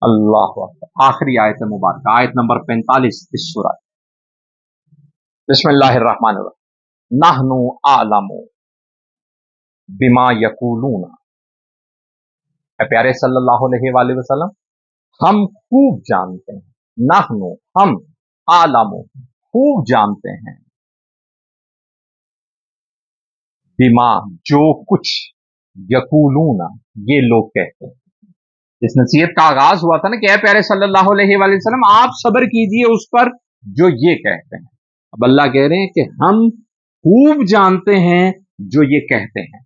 अल्लाह अकबर। आखिरी आयत मुबारक, आयत नंबर 45 इस सूरह। बिस्मिल्लाहिर्रहमानिर्रहीम। नहनु आलमु बिमा यकूलूना। प्यारे सल्लल्लाहु अलैहि वसल्लम, हम खूब जानते हैं, नहनु हम, आलमु खूब जानते हैं, बिमा जो कुछ, यकूलूना ये लोग कहते हैं। इस नसीहत का आगाज हुआ था ना कि प्यारे सल्लल्लाहु अलैहि वसल्लम आप सब्र कीजिए उस पर जो ये कहते हैं। अब अल्लाह कह रहे हैं कि हम खूब जानते हैं जो ये कहते हैं,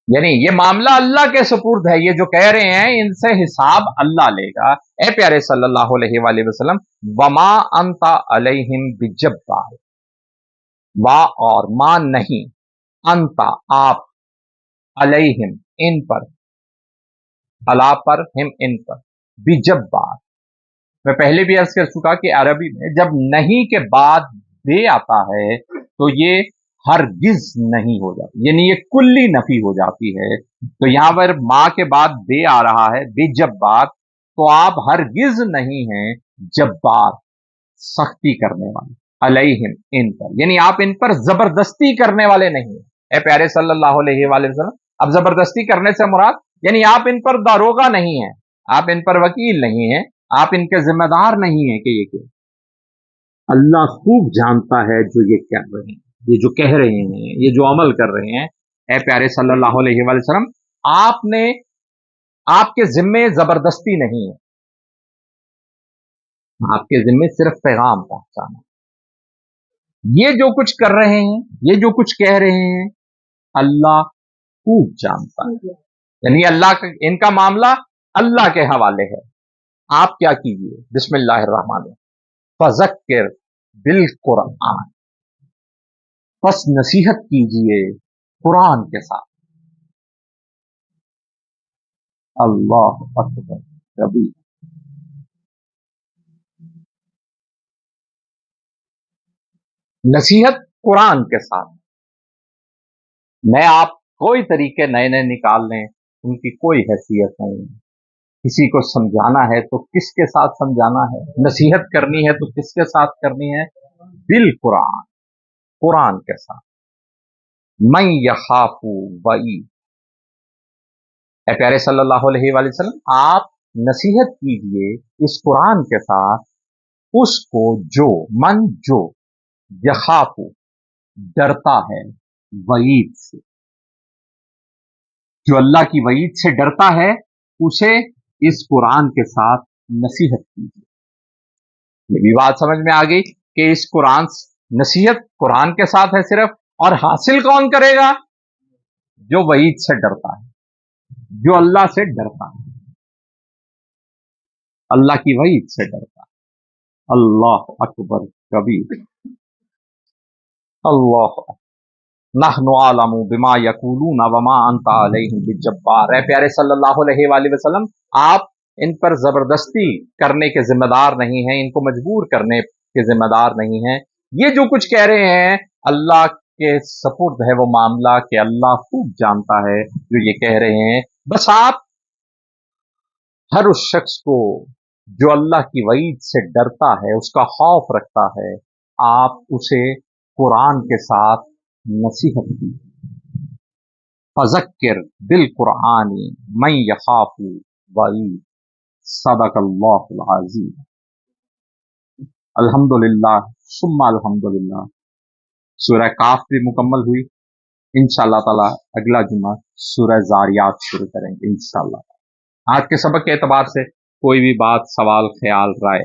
यानी ये मामला अल्लाह के सुपुर्द है। ये जो कह रहे हैं इनसे हिसाब अल्लाह लेगा। ए प्यारे सल्लल्लाहु अलैहि वसल्लम, वमा अंता अलैहिम बिजब्बार, वा और मा नहीं, अंता आप, अलैहिम इन पर, अला पर, हिम इन पर, बिजब्बार। मैं पहले भी अर्ज कर चुका कि अरबी में जब नहीं के बाद बे आता है तो ये हरगिज नहीं हो जाती, यानी ये कुल्ली नफी हो जाती है। तो यहां पर मां के बाद बे आ रहा है, बिजब्बार, तो आप हरगिज नहीं हैं जब्बार, सख्ती करने वाले, अलैहिम इन पर, यानी आप इन पर जबरदस्ती करने वाले नहीं हैं। ए प्यारे सल्लल्लाहु अलैहि वसल्लम, अब जबरदस्ती करने से मुराद यानी आप इन पर दारोगा नहीं हैं, आप इन पर वकील नहीं हैं, आप इनके जिम्मेदार नहीं हैं कि ये क्यों। अल्लाह खूब जानता है जो ये कह रहे हैं, ये जो कह रहे हैं, ये जो अमल कर रहे हैं। ए प्यारे सल्लल्लाहु अलैहि वसल्लम, आपने, आपके जिम्मे जबरदस्ती नहीं है, आपके जिम्मे सिर्फ पैगाम पहुंचाना। ये जो कुछ कर रहे हैं, ये जो कुछ कह रहे हैं, अल्लाह खूब जानता है, यानी अल्लाह का, इनका मामला अल्लाह के हवाले है। आप क्या कीजिए, बिस्मिल्लाहिर्रहमानिर्रहीम, फज़क्किर बिल कुरआन, बस नसीहत कीजिए कुरान के साथ। अल्लाह अकबर कबीर। नसीहत कुरान के साथ। मैं आप कोई तरीके नए नए निकाल लें, उनकी कोई हैसियत नहीं। किसी को समझाना है तो किसके साथ समझाना है, नसीहत करनी है तो किसके साथ करनी है, बिल कुरान, कुरान के साथ। मैं यखाफू वई, प्यारे सल्लल्लाहु अलैहि वसल्लम, आप नसीहत कीजिए इस कुरान के साथ उसको जो, मन जो, यखाफू डरता है, वईद से, जो अल्लाह की वईद से डरता है, उसे इस कुरान के साथ नसीहत कीजिए। ये भी बात समझ में आ गई कि इस कुरान, नसीहत कुरान के साथ है सिर्फ, और हासिल कौन करेगा, जो वईद से डरता है, जो अल्लाह से डरता है, अल्लाह की वईद से डरता है। अल्लाह अकबर कबीर। अल्लाह। नहनु आलमु बिमा यकूलूना वमा अंता अलैहिम बिजब्बार। प्यारे सल्लल्लाहु अलैहि वसल्लम, आप इन पर जबरदस्ती करने के जिम्मेदार नहीं हैं, इनको मजबूर करने के जिम्मेदार नहीं हैं। ये जो कुछ कह रहे हैं अल्लाह के सपुर्द है वो मामला, कि अल्लाह खूब जानता है जो ये कह रहे हैं। बस आप हर उस शख्स को जो अल्लाह की वईद से डरता है, उसका खौफ रखता है, आप उसे कुरान के साथ नसीहत की। फज़क्किर बिल कुरआनी मैं यखाफू वईद। सदक़ल्लाहुल अज़ीम। अल्हम्दुलिल्लाह सुम्मा अल्हम्दुलिल्लाह। सूरह काफ भी मुकम्मल हुई। इंशाअल्लाह ताला अगला जुमा सूरह ज़ारियात शुरू करेंगे इंशाअल्लाह। आज के सबक के एतबार से कोई भी बात, सवाल, ख्याल, राय